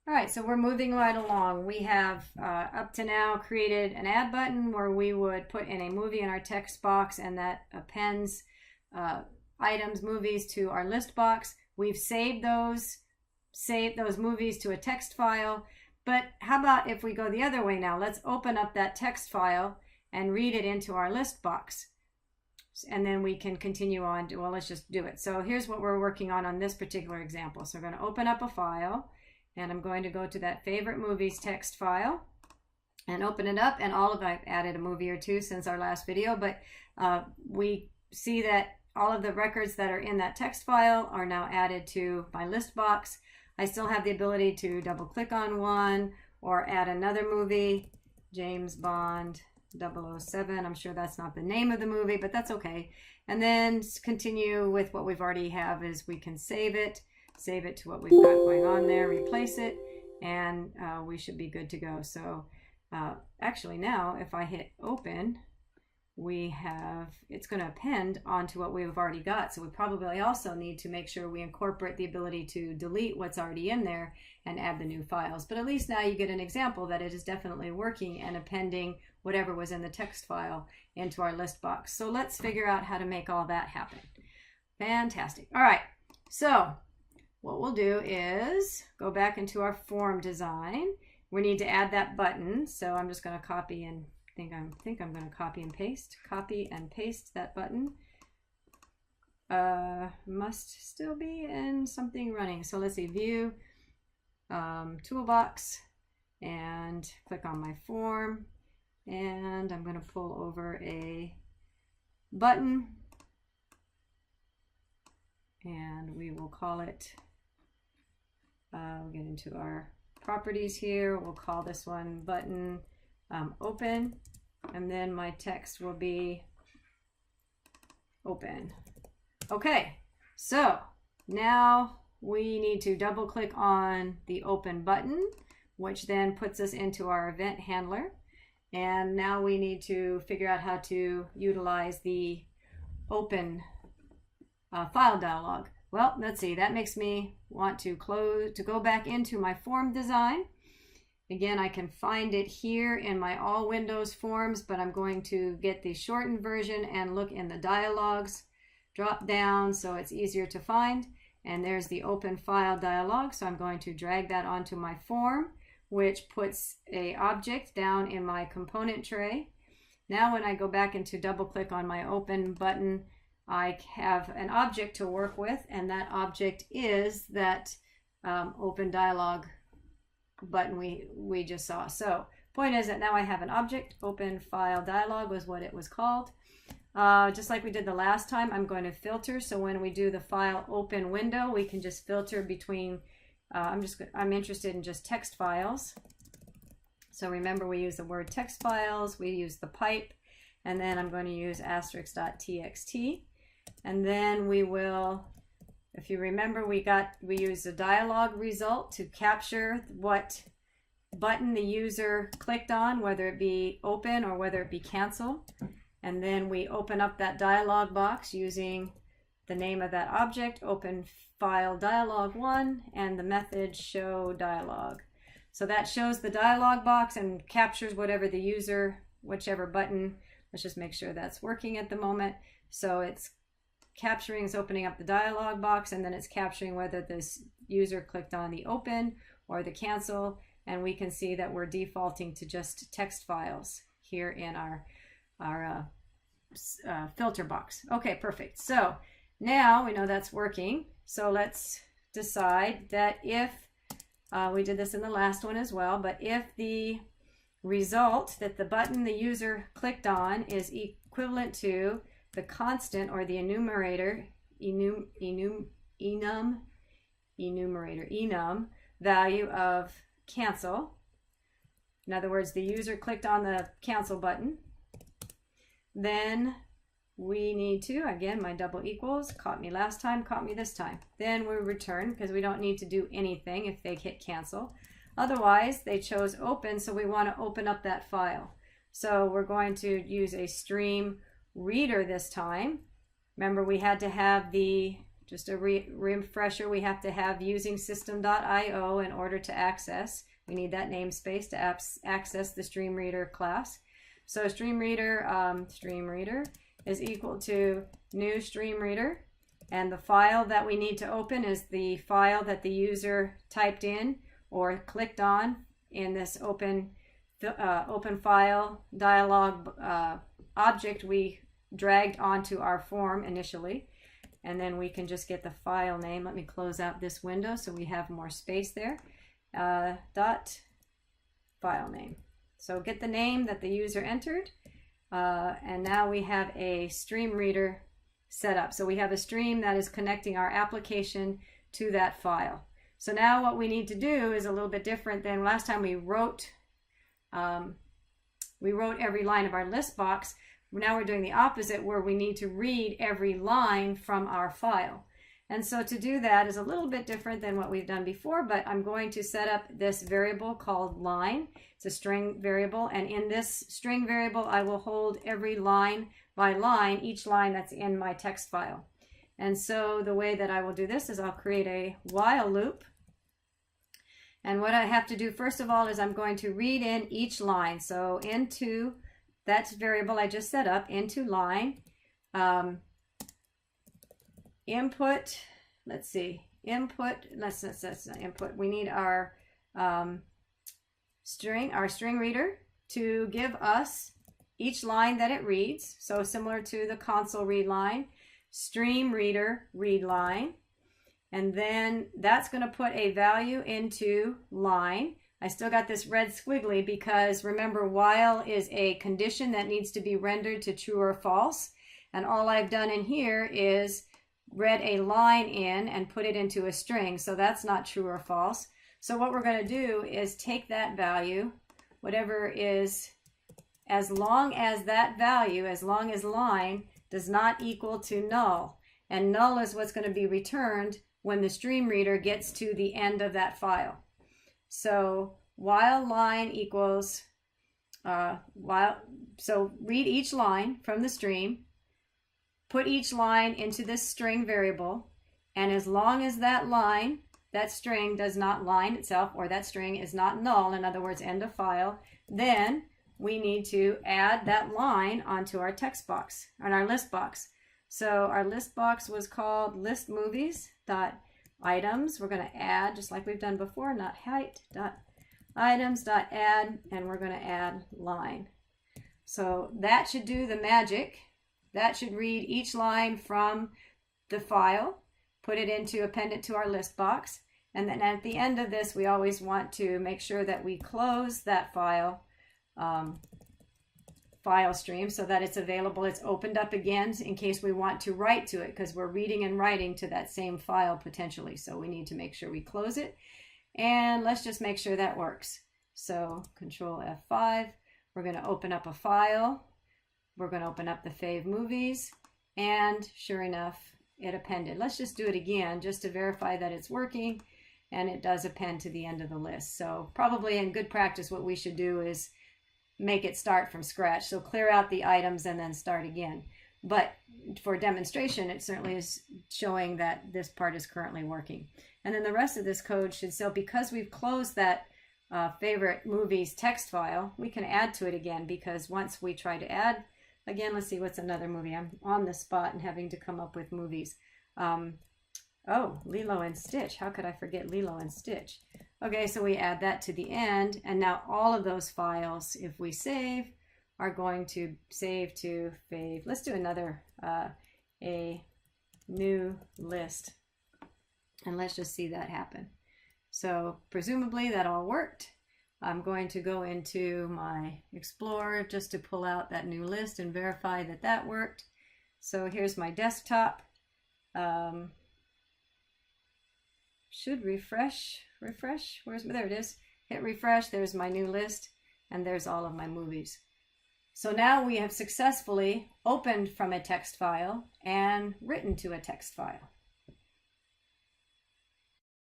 All right, so we're moving right along. We have up to now created an add button where we would put in a movie in our text box, and that appends items, movies to our list box. We've saved those movies to a text file. But how about if we go the other way now? Let's open up that text file and read it into our list box. And then we can continue on to, well, let's just do it. So here's what we're working on this particular example. So we're going to open up a file. And I'm going to go to that favorite movies text file and open it up. And I've added a movie or two since our last video, but we see that all of the records that are in that text file are now added to my list box. I still have the ability to double click on one or add another movie, James Bond 007. I'm sure that's not the name of the movie, but that's okay. And then continue with what we've already have is we can save it to what we've got going on there, replace it, and we should be good to go. So actually now if I hit open, it's going to append onto what we've already got. So we probably also need to make sure we incorporate the ability to delete what's already in there and add the new files. But at least now you get an example that it is definitely working and appending whatever was in the text file into our list box. So let's figure out how to make all that happen. Fantastic. All right, so what we'll do is go back into our form design. We need to add that button. So I'm just going to copy and I'm going to copy and paste that button. Must still be in something running. So let's see, view, toolbox, and click on my form. And I'm going to pull over a button. And we will call it, we'll get into our properties here. We'll call this one button open, and then my text will be open. Okay, so now we need to double click on the open button, which then puts us into our event handler. And now we need to figure out how to utilize the open file dialog. Well, let's see, that makes me want to go back into my form design. Again, I can find it here in my all Windows forms, but I'm going to get the shortened version and look in the dialogues drop down so it's easier to find. And there's the open file dialog. So I'm going to drag that onto my form, which puts a object down in my component tray. Now when I go back into double click on my open button, I have an object to work with, and that object is that open dialog button we just saw. So point is that now I have an object. Open file dialog was what it was called. Just like we did the last time, I'm going to filter. So when we do the file open window, we can just filter between, I'm interested in just text files. So remember, we use the word text files, we use the pipe, and then I'm going to use asterisk.txt. And then we will, if you remember, we used a dialog result to capture what button the user clicked on, whether it be open or whether it be cancel. And then we open up that dialog box using the name of that object, open file dialog 1, and the method show dialog. So that shows the dialog box and captures whatever the user, whichever button. Let's just make sure that's working at the moment. So it's capturing, it's opening up the dialog box, and then it's capturing whether this user clicked on the open or the cancel. And we can see that we're defaulting to just text files here in our filter box. Okay, perfect. So now we know that's working. So let's decide that if, we did this in the last one as well, but if the result that the button the user clicked on is equivalent to the constant or the enum value of cancel. In other words, the user clicked on the cancel button. Then we need to, again, my double equals, caught me last time, caught me this time. Then we return, because we don't need to do anything if they hit cancel. Otherwise, they chose open, so we want to open up that file. So we're going to use a stream reader this time. Remember, we had to have the just a refresher, we have to have using system.io in order to access. We need that namespace to access the StreamReader class. So StreamReader is equal to new StreamReader, and the file that we need to open is the file that the user typed in or clicked on in this open file dialog object we dragged onto our form initially. And then we can just get the file name. Let me close out this window so we have more space there. Dot file name. So get the name that the user entered. And now we have a StreamReader set up. So we have a stream that is connecting our application to that file. So now what we need to do is a little bit different than last time we wrote every line of our list box. Now we're doing the opposite, where we need to read every line from our file. And so to do that is a little bit different than what we've done before, but I'm going to set up this variable called line. It's a string variable, and in this string variable I will hold every line by line, each line that's in my text file. And so the way that I will do this is I'll create a while loop. And what I have to do first of all is I'm going to read in each line. So into that variable I just set up, into line, input, let's see, input, that's not input, we need our string reader to give us each line that it reads. So similar to the console read line, stream reader read line, and then that's going to put a value into line. I still got this red squiggly because remember, while is a condition that needs to be rendered to true or false, and all I've done in here is read a line in and put it into a string, so that's not true or false. So what we're going to do is take that value, whatever is, as long as that value, as long as line does not equal to null, and null is what's going to be returned when the stream reader gets to the end of that file. So while line equals, so read each line from the stream, put each line into this string variable, and as long as that line, that string does not line itself, or that string is not null, in other words, end of file, then we need to add that line onto our text box, on our list box. So our list box was called list movies dot items. We're going to add, just like we've done before, not height dot items dot add, and we're going to add line. So that should do the magic. That should read each line from the file, put it into, append it to our list box, and then at the end of this we always want to make sure that we close that file stream so that it's available, it's opened up again in case we want to write to it, because we're reading and writing to that same file potentially. So we need to make sure we close it, and let's just make sure that works. So Control F5, we're going to open up a file, we're going to open up the Fave Movies, and sure enough it appended. Let's just do it again just to verify that it's working, and it does append to the end of the list. So probably in good practice what we should do is make it start from scratch. So clear out the items and then start again. But for demonstration, it certainly is showing that this part is currently working. And then the rest of this code should, so because we've closed that favorite movies text file, we can add to it again, because once we try to add, again, let's see, what's another movie? I'm on the spot and having to come up with movies. Oh, Lilo and Stitch. How could I forget Lilo and Stitch? Okay, so we add that to the end, and now all of those files, if we save, are going to save to Fave. Let's do another, a new list, and let's just see that happen. So presumably that all worked. I'm going to go into my Explorer just to pull out that new list and verify that that worked. So here's my desktop. Should refresh, there it is. Hit refresh, there's my new list, and there's all of my movies. So now we have successfully opened from a text file and written to a text file.